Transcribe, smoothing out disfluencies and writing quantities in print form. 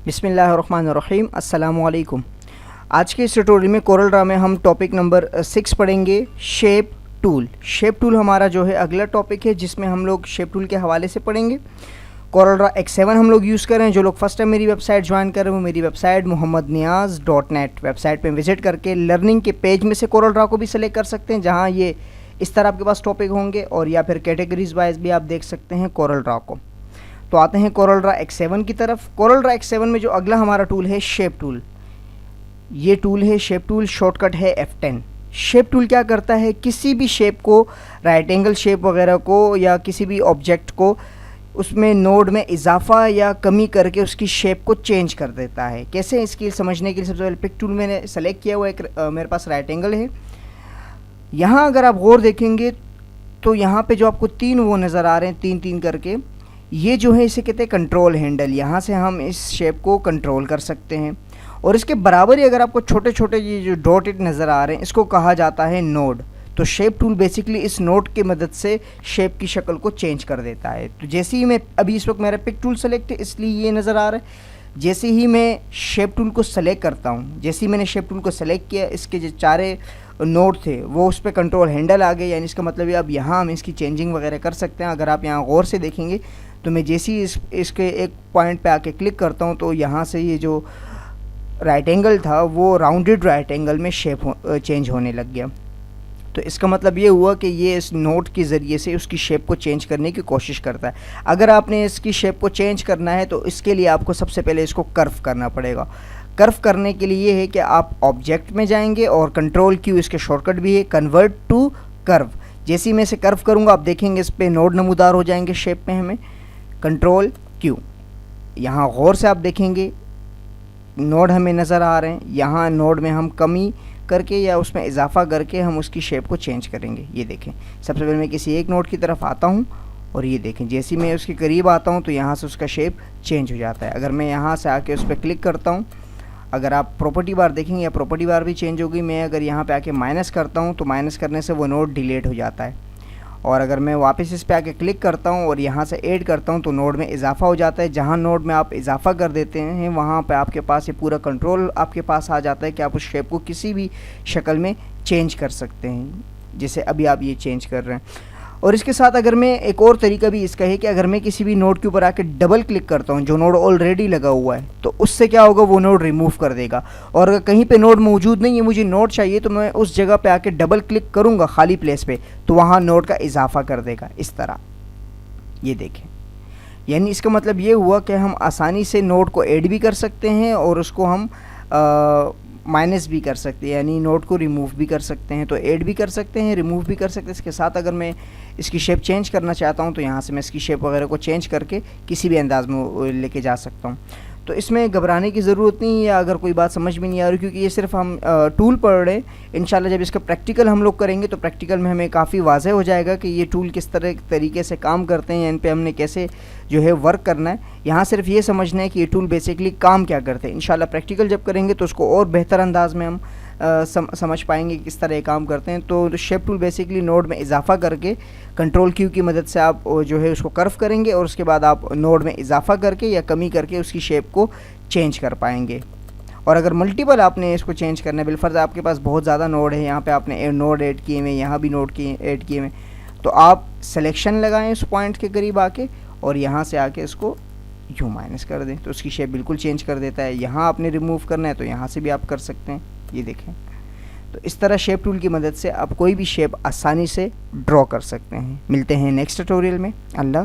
बिस्मिल्लाहिर्रहमानिर्रहीम, अस्सलामुअलैकुम। आज के इस ट्यूटोरियल में कोरल ड्रा में हम टॉपिक नंबर 6 पढ़ेंगे, शेप टूल। शेप टूल हमारा जो है अगला टॉपिक है जिसमें हम लोग शेप टूल के हवाले से पढ़ेंगे। कोरल ड्रा X7 हम लोग यूज़ कर रहे हैं। जो लोग फर्स्ट टाइम मेरी वेबसाइट ज्वाइन कर रहे हैं वो मेरी वेबसाइट mohammadniyaz.net वेबसाइट पे विजिट करके लर्निंग के पेज में से कोरल ड्रा को भी सेलेक्ट कर सकते हैं, जहाँ ये इस तरह आपके पास टॉपिक होंगे, और या फिर कैटेगरीज वाइज भी आप देख सकते हैं कोरल ड्रा को। तो आते हैं कोरल ड्रा X7 की तरफ। कोरल ड्रा X7 में जो अगला हमारा टूल है शेप टूल, ये टूल है शेप टूल, शॉर्टकट है F10। शेप टूल क्या करता है, किसी भी शेप को, राइट एंगल शेप वगैरह को या किसी भी ऑब्जेक्ट को उसमें नोड में इजाफा या कमी करके उसकी शेप को चेंज कर देता है। कैसे, इसकी समझने के लिए सबसे पहले पिक टूल मैंने सेलेक्ट किया हुआ, एक मेरे पास राइट एंगल है। यहाँ अगर आप गौर देखेंगे तो यहाँ पे जो आपको तीन वो नज़र आ रहे हैं, तीन तीन करके, ये जो है इसे कहते हैं कंट्रोल हैंडल। यहाँ से हम इस शेप को कंट्रोल कर सकते हैं। और इसके बराबर ही अगर आपको छोटे छोटे ये जो डॉटेड नज़र आ रहे हैं, इसको कहा जाता है नोड। तो शेप टूल बेसिकली इस नोड की मदद से शेप की शक्ल को चेंज कर देता है। तो जैसे ही मैं, अभी इस वक्त मेरा पिक टूल सेलेक्ट है इसलिए ये नज़र आ रहा है, जैसे ही मैं शेप टूल को सेलेक्ट करता हूँ, जैसे ही मैंने शेप टूल को सेलेक्ट किया, इसके जो चारे नोड थे वो उस पर कंट्रोल हैंडल आ गए। यानी इसका मतलब है अब यहाँ हम इसकी चेंजिंग वगैरह कर सकते हैं। अगर आप यहाँ गौर से देखेंगे तो मैं जैसे ही इसके एक पॉइंट पे आके क्लिक करता हूँ तो यहाँ से ये जो राइट एंगल था वो राउंडेड राइट एंगल में शेप चेंज होने लग गया। तो इसका मतलब ये हुआ कि ये इस नोट के ज़रिए से उसकी शेप को चेंज करने की कोशिश करता है। अगर आपने इसकी शेप को चेंज करना है तो इसके लिए आपको सबसे पहले इसको कर्व करना पड़ेगा। कर्व करने के लिए ये है कि आप ऑब्जेक्ट में जाएंगे और कंट्रोल Q, इसके शॉर्टकट भी है कन्वर्ट टू कर्व। जैसे ही मैं इसे कर्व करूँगा आप देखेंगे इस पर नोड नमूदार हो जाएंगे शेप में, हमें कंट्रोल Q। यहाँ गौर से आप देखेंगे नोड हमें नज़र आ रहे हैं। यहाँ नोड में हम कमी करके या उसमें इजाफा करके हम उसकी शेप को चेंज करेंगे। ये देखें, सबसे पहले मैं किसी एक नोड की तरफ आता हूँ और ये देखें जैसे ही मैं उसके करीब आता हूँ तो यहाँ से उसका शेप चेंज हो जाता है। अगर मैं यहाँ से आके उस पर क्लिक करता हूँ, अगर आप प्रॉपर्टी बार देखेंगे या प्रॉपर्टी बार भी चेंज होगी। मैं अगर यहाँ पे आके माइनस करता हूँ तो माइनस करने से वो नोड डिलीट हो जाता है। और अगर मैं वापस इस पे आके क्लिक करता हूँ और यहाँ से ऐड करता हूँ तो नोड में इजाफा हो जाता है। जहाँ नोड में आप इजाफा कर देते हैं वहाँ पे आपके पास ये पूरा कंट्रोल आपके पास आ जाता है कि आप उस शेप को किसी भी शक्ल में चेंज कर सकते हैं, जैसे अभी आप ये चेंज कर रहे हैं। और इसके साथ अगर मैं, एक और तरीका भी इसका है कि अगर मैं किसी भी नोड के ऊपर आके डबल क्लिक करता हूँ, जो नोड ऑलरेडी लगा हुआ है, तो उससे क्या होगा, वो नोड रिमूव कर देगा। और अगर कहीं पे नोड मौजूद नहीं है, मुझे नोड चाहिए, तो मैं उस जगह पे आके डबल क्लिक करूँगा खाली प्लेस पे, तो वहाँ नोड का इजाफा कर देगा इस तरह। ये देखें, यानी इसका मतलब ये हुआ कि हम आसानी से नोड को ऐड भी कर सकते हैं और उसको हम माइनस भी कर सकते हैं, यानी नोड को रिमूव भी कर सकते हैं। तो ऐड भी कर सकते हैं, रिमूव भी कर सकते हैं। इसके साथ अगर मैं इसकी शेप चेंज करना चाहता हूं तो यहाँ से मैं इसकी शेप वगैरह को चेंज करके किसी भी अंदाज में लेके जा सकता हूँ। तो इसमें घबराने की ज़रूरत नहीं है अगर कोई बात समझ में नहीं आ रही, क्योंकि ये सिर्फ हम टूल पढ़ रहे हैं। इंशाल्लाह जब इसका प्रैक्टिकल हम लोग करेंगे तो प्रैक्टिकल में हमें काफ़ी वाज़ेह हो जाएगा कि ये टूल किस तरीके से काम करते हैं, इन पे हमने कैसे जो है वर्क करना है। यहाँ सिर्फ ये समझना है कि ये टूल बेसिकली काम क्या करते हैं। इंशाल्लाह प्रैक्टिकल जब करेंगे तो उसको और बेहतर अंदाज में हम समझ पाएंगे किस तरह काम करते हैं। तो शेप टूल बेसिकली नोड में इजाफा करके कंट्रोल Q की मदद से आप जो है उसको कर्व करेंगे और उसके बाद आप नोड में इजाफा करके या कमी करके उसकी शेप को चेंज कर पाएंगे। और अगर मल्टीपल आपने इसको चेंज करना है, बिलफर्ज आपके पास बहुत ज़्यादा नोड है, यहाँ पे आपने नोड ऐड किए हुए, यहाँ भी नोड ऐड किए हुए, तो आप सिलेक्शन लगाएं उस पॉइंट के करीब आके और यहाँ से आके इसको यूँ माइनस कर दें तो उसकी शेप बिल्कुल चेंज कर देता है। यहाँ आपने रिमूव करना है तो यहाँ से भी आप कर सकते हैं। ये देखें, तो इस तरह शेप टूल की मदद से आप कोई भी शेप आसानी से ड्रॉ कर सकते हैं। मिलते हैं नेक्स्ट ट्यूटोरियल में। अल्लाह